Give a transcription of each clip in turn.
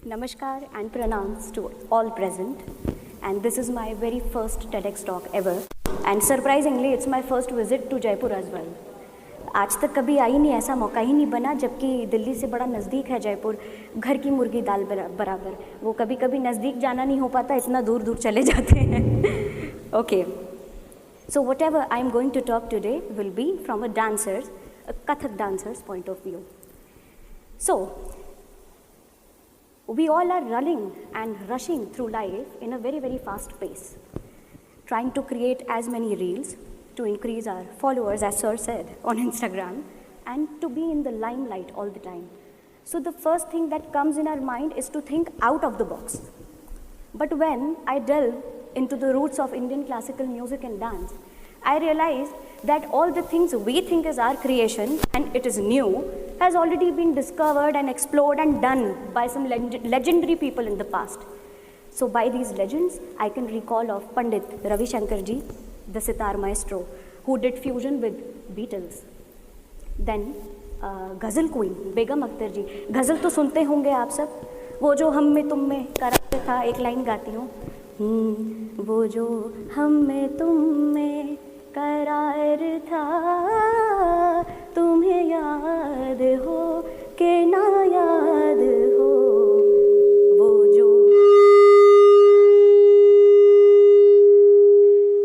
Namaskar and pranams to all present. And this is my very first TEDx talk ever. And surprisingly, it's my first visit to Jaipur as well. आज तक कभी आई नहीं, ऐसा मौका ही नहीं बना, जबकि दिल्ली से बड़ा नज़दीक है जयपुर, घर की मुर्गी दाल बराबर. वो कभी कभी नज़दीक जाना नहीं हो पाता, इतना दूर दूर चले जाते हैं. Okay. So whatever I am going to talk today will be from a Kathak dancer's point of view. So, we all are running and rushing through life in a very, very fast pace, trying to create as many reels to increase our followers, as Sir said, on Instagram, and to be in the limelight all the time. So the first thing that comes in our mind is to think out of the box. But when I delve into the roots of Indian classical music and dance, I realized that all the things we think is our creation and it is new has already been discovered and explored and done by some legendary people in the past. So by these legends, I can recall of Pandit Ravi Shankar ji, the sitar maestro, who did fusion with Beatles. Then Ghazal Queen, Begum Akhtar ji. Ghazal तो सुनते होंगे आप सब. वो जो हम में तुम में करार था, एक लाइन गाती हूँ. वो जो हम में तुम में करार था, तुम्हें याद हो कि ना याद हो. वो जो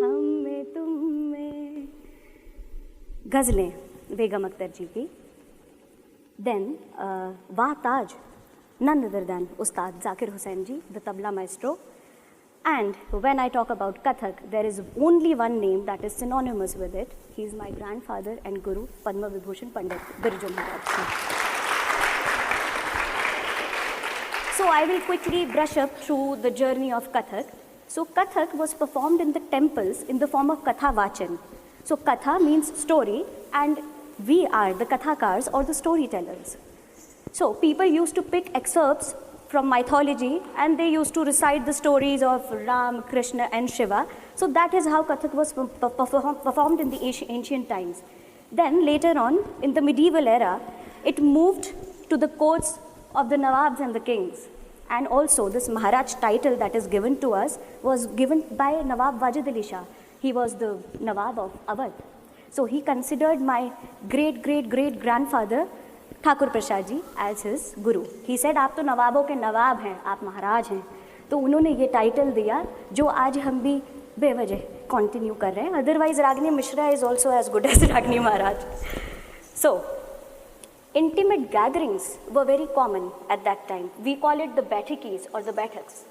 हम में तुम में. गज़लें बेगम अख्तर जी की. देन वाह ताज, none other than Ustad Zakir Hussain ji, the tabla maestro. And when I talk about Kathak, there is only one name that is synonymous with it. He is my grandfather and guru, Padma Vibhushan Pandit Birju Maharaj. So I will quickly brush up through the journey of Kathak. So Kathak was performed in the temples in the form of Katha Vachan. So Katha means story, and we are the Kathakars or the storytellers. So people used to pick excerpts from mythology and they used to recite the stories of Ram, Krishna and Shiva. So that is how Kathak was performed in the ancient times. Then later on, in the medieval era, it moved to the courts of the Nawabs and the kings. And also this Maharaj title that is given to us was given by Nawab Wajid Ali Shah. He was the Nawab of Awadh. So he considered my great-great-great-grandfather Thakur Prasad ji as his guru. He said आप तो नवाबों के नवाब हैं, आप महाराज हैं. तो उन्होंने ये title दिया जो आज हम भी बेवजह कंटिन्यू कर रहे हैं. Otherwise Ragini Mishra is also as good as Ragini Maharaj. So intimate gatherings were very common at that time. We call it the बैठकीज or the बैठक्स.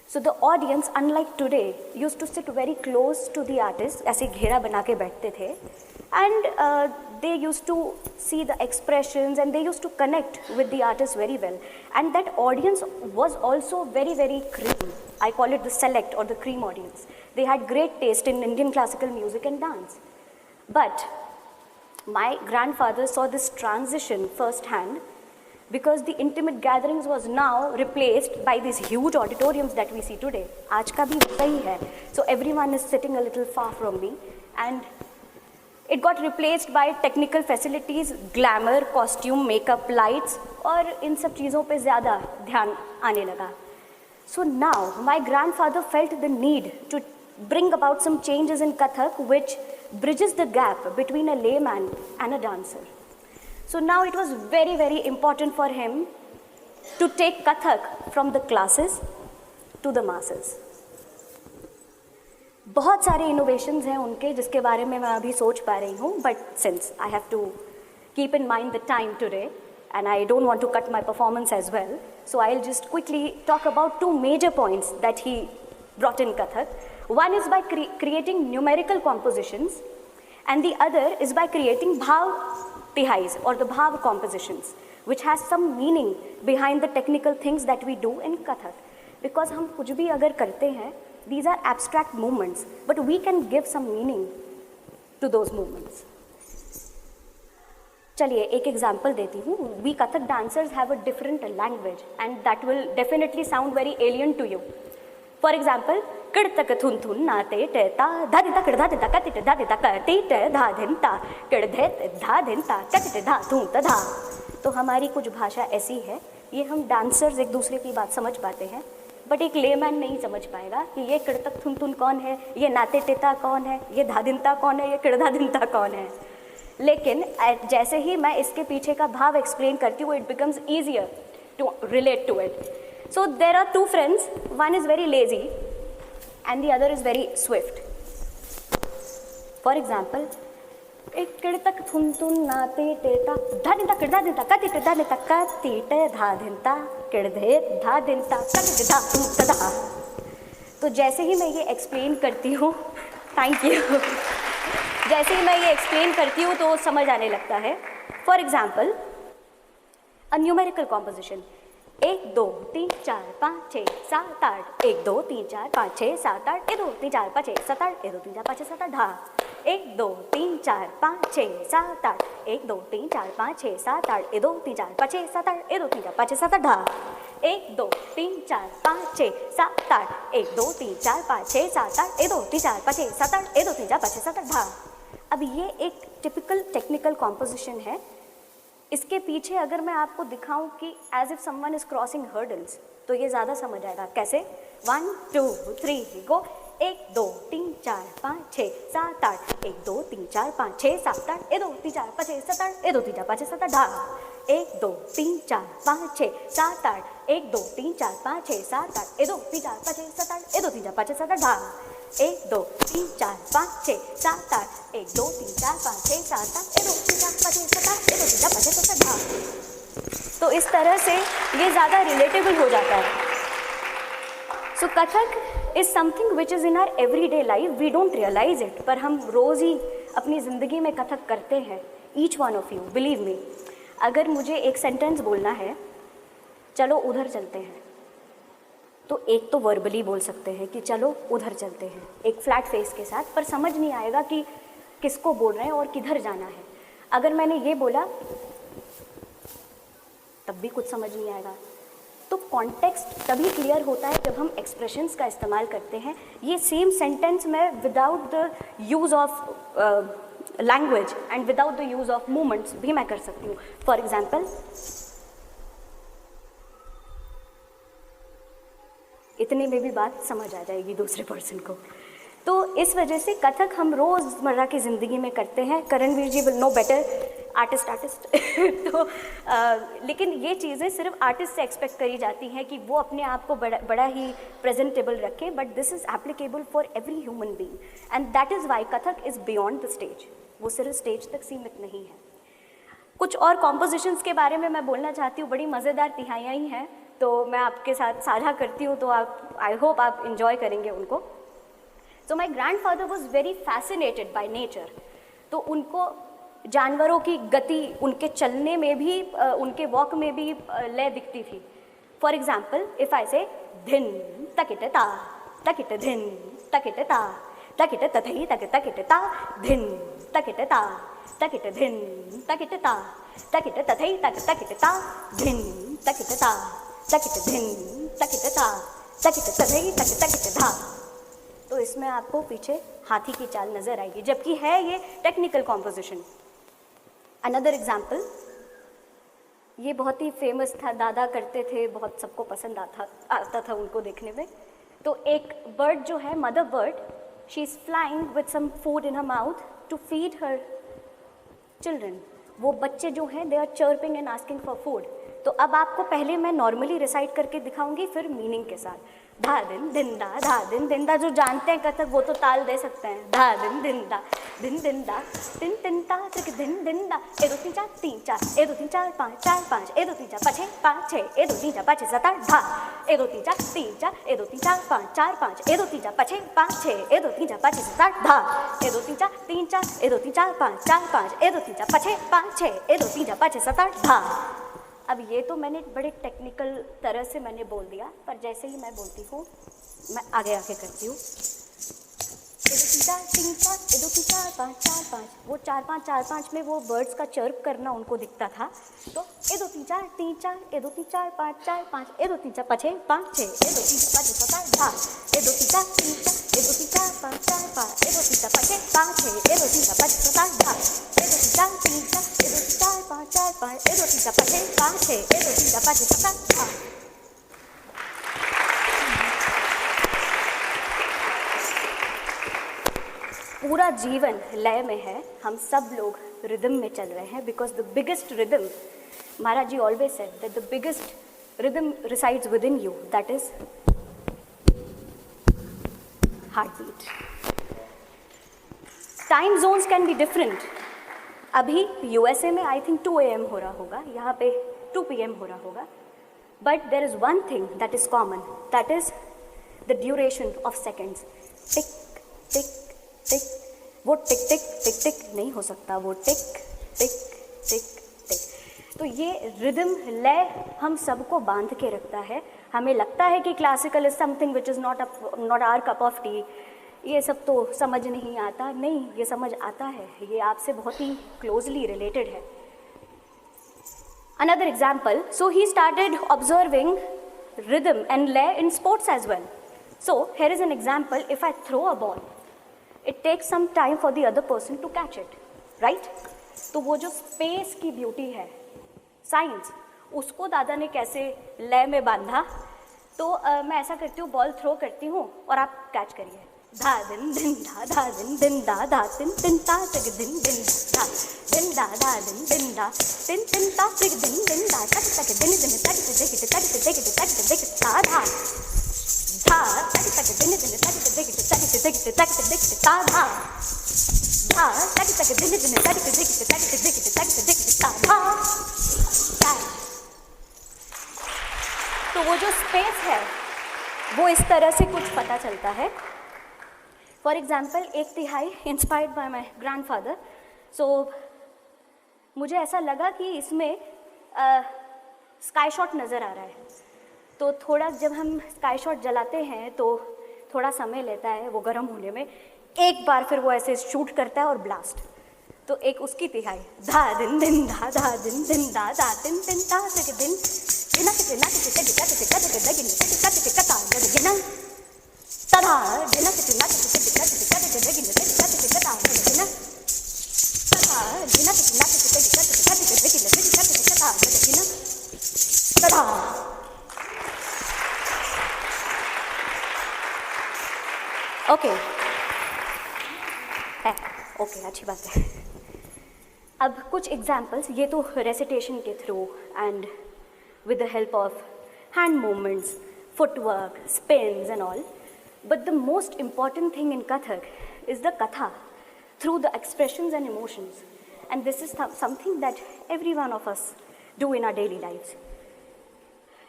So the audience, unlike today, used to sit very close to the artist, ऐसे घेरा बना के बैठते थे. And they used to see the expressions and they used to connect with the artist very well. And that audience was also very, very cream. I call it the select or the cream audience. They had great taste in Indian classical music and dance. But my grandfather saw this transition firsthand because the intimate gatherings was now replaced by these huge auditoriums that we see today. आज का भी वैसा ही है. So everyone is sitting a little far from me, and it got replaced by technical facilities, glamour, costume, makeup, lights, और इन सब चीज़ों पे ज़्यादा ध्यान आने लगा. So now my grandfather felt the need to bring about some changes in Kathak which bridges the gap between a layman and a dancer. So now it was very, very important for him to take Kathak from the classes to the masses. बहुत सारे innovations हैं उनके जिसके बारे में मैं अभी सोच पा रही हूँ, but since I have to keep in mind the time today and I don't want to cut my performance as well, so I will just quickly talk about two major points that he brought in Kathak. One is by creating numerical compositions and the other is by creating bhav tihais or the bhav compositions, which has some meaning behind the technical things that we do in Kathak. Because हम कुछ भी अगर करते हैं, these are abstract movements, but we can give some meaning to those movements. चलिए एक example देती हूँ. We Kathak dancers have a different language and that will definitely sound very alien to you. For example, किड़तक थुन थुन नाते टेता धादिता किड़धादिता कतिट धादिता कतिट धाधिनता किड़धेत धाधिनता कतिट धा थुन तधा. तो हमारी कुछ भाषा ऐसी है ये हम डांसर्स एक दूसरे की बात समझ पाते हैं, बट एक लेमैन नहीं समझ पाएगा कि ये किड़तक थुन थुन कौन है, ये नाते टेता कौन है, ये धादिनता कौन है, ये किड़धादिनता कौन है। लेकिन जैसे ही मैं इसके पीछे का भाव एक्सप्लेन करती हूँ, it becomes easier to relate to it. So there are two friends, one is very lazy and the other is very swift. For example, एक किड़तक थुन थुन नाते टेता धादिनता किड़धादिनता कति टिड़धादिनता कति टिड़धादिनता किड़धे धादिनता कति धा। तो जैसे ही मैं ये एक्सप्लेन करती हूँ, थैंक यू, जैसे ही मैं ये एक्सप्लेन करती हूँ तो समझ आने लगता है। For example, a numerical composition, 1 2 3 4 5 6 7 8 1 2 3 4 5 6 7 8 1 2 3 4 5 6 7 8 1 2 3 4 5 6 7 8 ढा। 1 2 3 4 5 6 7 8 1 2 3 4 5 6 7 8 1 2 3 4 5 6 7 8 1 2 3 4 5 6 7 8 ढा। 1 2 3 4 5 6 7 8 1 2 3 4 5 6 7 8 1 2 3 4 5 6 7 8 1 2 3 4 5 6 7 8 ढा। अब ये एक टिपिकल टेक्निकल कॉम्पोजिशन है। इसके पीछे अगर मैं आपको दिखाऊं कि as if someone is crossing hurdles, तो ये ज़्यादा समझ आएगा। कैसे? 1 2 3 गो। 1 2 3 4 5 6 7 8 1 2 3 4 5 6 7 8 1 2 3 4 5 6 7 8 1 2 3 4 5 6 7 8 ढा। 1 2 3 4 5 6 7 8 1 2 3 4 5 6 7 8 1 2 3 4 5 6 7 8 1 2 3 4 5 6 7 8 ढा। 1 2 3 4 5 6 7 8 1 2 3 4 5 6 7 8 1 2 3 4 5 6 7 8 1 2 3 4 5 6 7 8 ढा। तो इस तरह से ये ज़्यादा रिलेटेबल हो जाता है। So Kathak is something which is in our everyday life, we don't realize it, पर हम रोज़ ही अपनी ज़िंदगी में कथक करते हैं। Each one of you, believe me. अगर मुझे एक सेंटेंस बोलना है, चलो उधर चलते हैं, तो एक तो वर्बली बोल सकते हैं कि चलो उधर चलते हैं, एक फ्लैट फेस के साथ, पर समझ नहीं आएगा कि किसको बोल रहे हैं और किधर जाना है। अगर मैंने ये बोला तब भी कुछ समझ नहीं आएगा। तो कॉन्टेक्स्ट तभी क्लियर होता है जब हम एक्सप्रेशंस का इस्तेमाल करते हैं। ये सेम सेंटेंस मैं without the use of language and without the use of movements भी मैं कर सकती हूँ। फॉर एग्जाम्पल, इतने में भी बात समझ आ जाएगी दूसरे पर्सन को। तो इस वजह से कथक हम रोज़मर्रा की ज़िंदगी में करते हैं। करणवीर जी विल नो बेटर, आर्टिस्ट तो लेकिन ये चीज़ें सिर्फ आर्टिस्ट से एक्सपेक्ट करी जाती हैं कि वो अपने आप को बड़ा ही प्रेजेंटेबल रखे, but this is applicable for every human being and that is why Kathak is beyond the stage. वो सिर्फ स्टेज तक सीमित नहीं है। कुछ और कॉम्पोजिशंस के बारे में मैं बोलना चाहती हूँ, बड़ी मज़ेदार तिहाइयाँ ही हैं, तो मैं आपके साथ साझा करती हूँ, तो आप, आई होप आप इन्जॉय करेंगे उनको। So my grandfather was very fascinated by nature. तो उनको जानवरों की गति, उनके चलने में भी, उनके वॉक में भी लय दिखती थी। फॉर एग्जाम्पल, इफ आई से धिन तकिट ता तकिट धिन तकिट ता तकिट तथई तक तकिट ता धिन तकिट ता तकिट धिन तकिट ता तकिट तथई तक तकिट ता धिन तकिट ता तकिट धिन तकिट ता तकिट तथई तक तकिट धा। तो इसमें आपको पीछे हाथी की चाल नजर आएगी, जबकि है ये टेक्निकल कॉम्पोजिशन। अनदर एग्जाम्पल, ये बहुत ही फेमस था, दादा करते थे, बहुत सबको पसंद आता था उनको देखने में। तो एक बर्ड जो है, mother bird, she is flying with some food in her mouth to feed her children. वो बच्चे जो हैं, they are chirping and asking for food. तो अब आपको पहले मैं नॉर्मली रिसाइट करके दिखाऊंगी, फिर मीनिंग के साथ। धा दिन दिन दा, जो जानते हैं कथक वो तो ताल दे सकते हैं। धा दिन दा दिन दा दिन ता तक दिन दा 1 2 3 4 3 4 1 2 3 4 5 4 5 1 2 3 4 5 6 5 6 1 2 3 4 5 6 7 8 धा 1 2 3 4 3 4 1 2 3 4 5 4 5 1 2 3 4 5 6 5 6 1 2 3 4 5 6 7 8 धा 1 2 3 4 3 4 1 2 3 4 5 4 5 1 2 3 4 5 6 5 6 1 2 3 4 5 6 7 8 धा। अब ये तो मैंने बड़े टेक्निकल तरह से मैंने बोल दिया, पर जैसे ही मैं बोलती हूँ, मैं आगे करती हूँ। वो 4 5 में वो बर्ड्स का चर्प करना उनको दिखता था। तो 1 2 3 4 3 4 1 2 3 4 5 4 5 1 2 3 4 5 6 5 6 1 2 3 4 5 6 7 8 1 2 3 4 3 4 1 2 3 4 5 4 5 1 2 3 4 5 6 5 6 1 2 3 4 5 6 7 8 1 2 3 4 3 4 1 2 3 4 5 4 5 1 2 3 4 5 6 5 6 1 2 3 4 5 6 7 8। पूरा जीवन लय में है, हम सब लोग रिदम में चल रहे हैं, because the biggest rhythm, Maharaj ji always said that the biggest rhythm resides within you, that is heartbeat. Time zones can be different. अभी यूएसए में आई थिंक 2 AM हो रहा होगा, यहाँ पे 2 PM हो रहा होगा, but there is one thing that is common, that is the duration of seconds. Tick tick tick, वो टिक टिक टिक टिक नहीं हो सकता, वो टिक टिक टिक टिक। तो ये रिदम लय हम सबको बांध के रखता है। हमें लगता है कि classical is something which is not our cup of tea, ये सब तो समझ नहीं आता। नहीं, ये समझ आता है, ये आपसे बहुत ही क्लोजली रिलेटेड है। Another example, so he started observing rhythm and lay in sports as well. So here is an example, if I throw a ball, it takes some time for the other person to catch it, right? तो वो जो space की beauty है, science, उसको दादा ने कैसे लय में बांधा। तो मैं ऐसा करती हूँ, बॉल थ्रो करती हूँ और आप कैच करिए। धा दिन दिन धा दिन दिन धा तिन तिन ता तक दिन दिन धा दिन धा दिन दिन धा तिन तिन ता तक दिन दिन धा तक तक दिन दिन तक तक ता धा धा तक तक दिन दिन तक ता धा धा तक तक दिन दिन तक ता धा। तो वो जो स्पेस है वो इस तरह से कुछ पता चलता है। For example, 1/3 inspired by my grandfather. So मुझे ऐसा लगा कि इसमें स्काई शॉट नज़र आ रहा है, तो थोड़ा जब हम स्काई शॉट जलाते हैं तो थोड़ा समय लेता है वो गर्म होने में, एक बार फिर वो ऐसे शूट करता है और ब्लास्ट। तो एक उसकी तिहाई, धा दिन दिन धा दिन दिन धा तिन तिन ता तक दिन बिना के ना के टिक tick tick tick tick tick tick टिक ता गिना तधा बिना के ना के टिक tick tick tick tick tick टिक ता गिना तधा बिना के ना के टिक टिक टिक टिक टिक ता गिना तधा। ओके है, ओके, अच्छी बात है। अब कुछ एग्जाम्पल्स, ये तो रेसिटेशन के through and with the help of hand movements, footwork, spins and all. But the most important thing in Kathak is the katha, through the expressions and emotions. And this is something that every one of us do in our daily lives.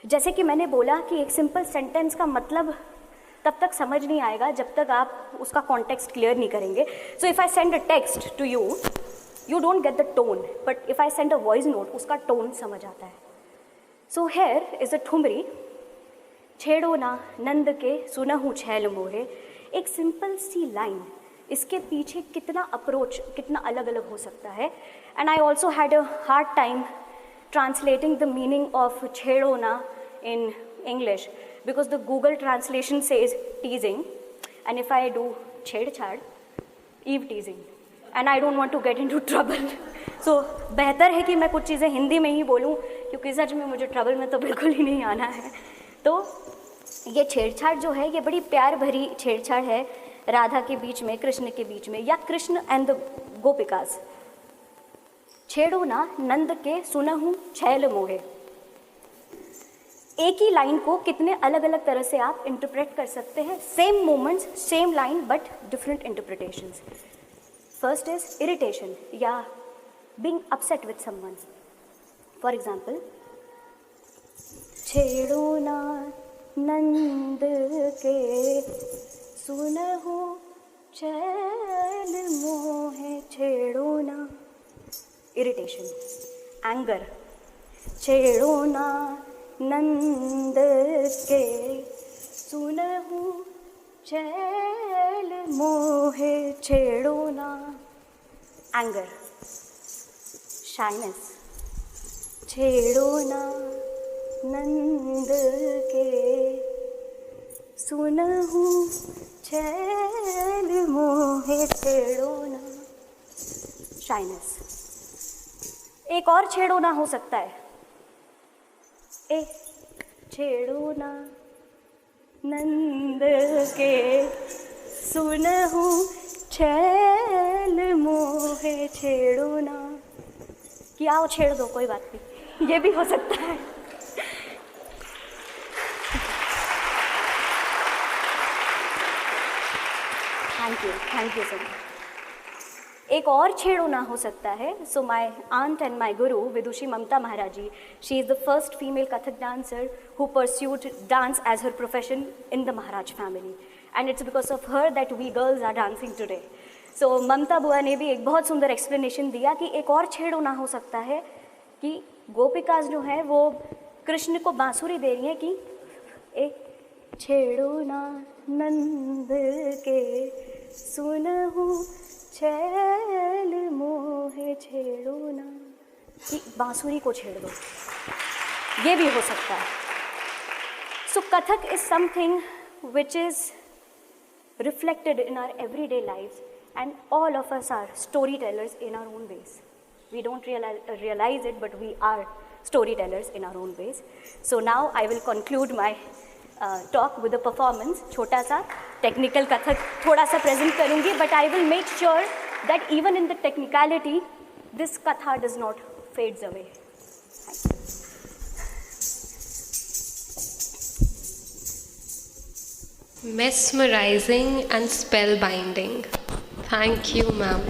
जैसे कि मैंने बोला कि एक simple sentence का मतलब तब तक समझ नहीं आएगा जब तक आप उसका कॉन्टेक्स्ट क्लियर नहीं करेंगे। So if I send a text to you, you don't get the tone, but if I send a voice note, उसका टोन समझ आता है। So here is a thumri, छेड़ो ना नंद के सुनहु छैल मोहे। एक सिंपल सी लाइन, इसके पीछे कितना अप्रोच, कितना अलग अलग हो सकता है। And I also had a hard time translating the meaning of छेड़ो ना in English, because the Google translation says teasing, and if I do छेड़छाड़, eve teasing, and I don't want to get into trouble. So बेहतर है कि मैं कुछ चीज़ें हिंदी में ही बोलूँ, क्योंकि सच में मुझे ट्रबल में तो बिल्कुल ही नहीं आना है। तो ये छेड़छाड़ जो है, ये बड़ी प्यार भरी छेड़छाड़ है राधा के बीच में, कृष्ण के बीच में, या कृष्ण एंड द गोपिकास। छेड़ो ना नंद के सुनहु छैल मोहे। एक ही लाइन को कितने अलग अलग तरह से आप इंटरप्रेट कर सकते हैं। Same moments, same line, but different interpretations. First is irritation या being upset with someone. For example, छेड़ो ना नंद के सुनहु छैल मोहे। छेड़ो ना, इरिटेशन, एंगर। छेड़ो ना नंद के सुनहु चैल मोहे छेड़ो ना. Anger, shyness. छेड़ो ना नंद के सुनहूं छैल मोहे छेड़ो ना. Shyness. एक और छेड़ो ना हो सकता है. ए छेड़ो ना नंद के सुनहूं छैल मोहे छेड़ो ना. कि आओ छेड़ दो, कोई बात नहीं, ये भी हो सकता है. Thank you so much. एक और छेड़ो ना हो सकता है. सो my aunt and my guru Vidushi Mamta Maharaj ji, she is the first female Kathak dancer who pursued dance as her profession in the Maharaj family, and it's because of her that we girls are dancing today. So ममता बुआ ने भी एक बहुत सुंदर explanation दिया कि एक और छेड़ो ना हो सकता है कि गोपिकाज जो है वो कृष्ण को बांसुरी दे रही हैं कि एक छेड़ो ना नंद के सुनहूं छैल मोहे छेड़ो ना. कि बांसुरी को छेड़ दो, ये भी हो सकता है. So Kathak is something which is reflected in our everyday lives, and all of us are storytellers in our own ways. We don't realize it, but we are storytellers in our own ways. So now I will conclude my talk with a performance. छोटा सा technical Kathak थोड़ा सा present करूँगी, but I will make sure that even in the technicality, this katha does not fades away. Mesmerizing and spellbinding. Thank you, ma'am.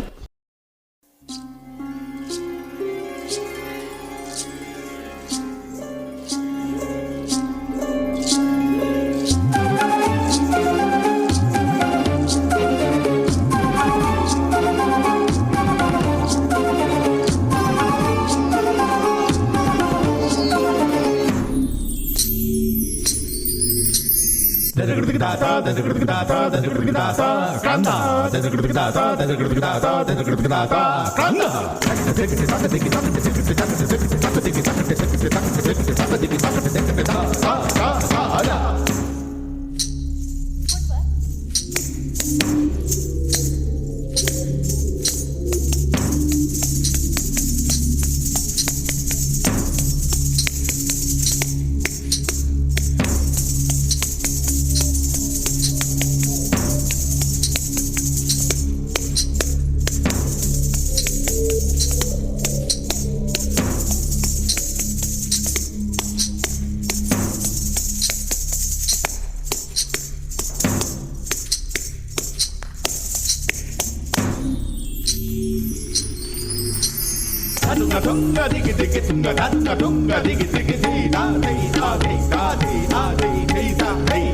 tunga digi digi tunga tunga tunga digi digi digi da digi da digi da digi da digi digi da digi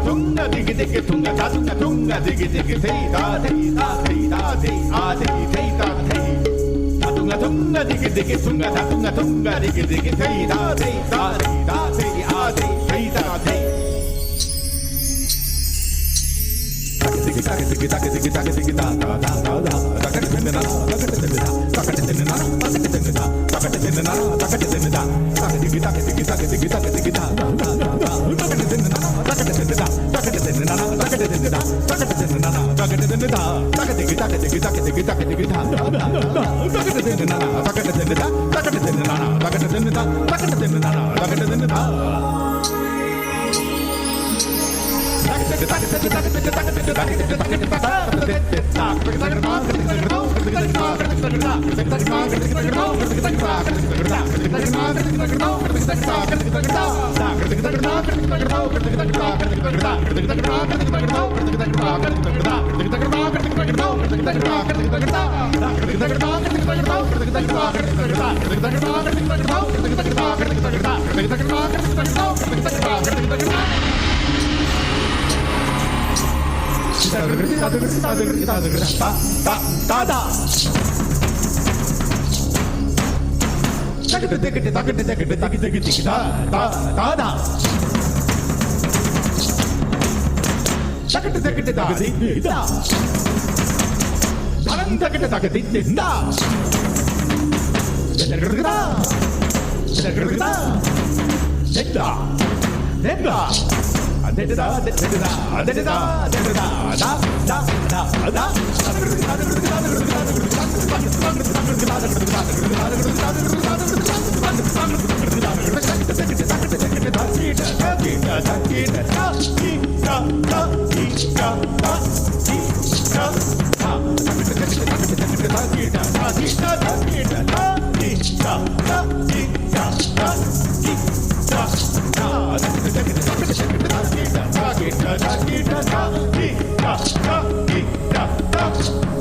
tunga digi digi tunga tunga digi digi digi da digi da digi da digi da digi da tunga digi digi tunga tunga digi digi digi da digi da digi da digi da digi da digi தகட்டு தகட்டு தகதிதா தரம் தகட்டு தகதிதா ஜெகடகடா ஜெகடகடா ஜெகடா ஜெகடா அதெடா அதெடா அதெடா அதெடா டா டா டா டா Da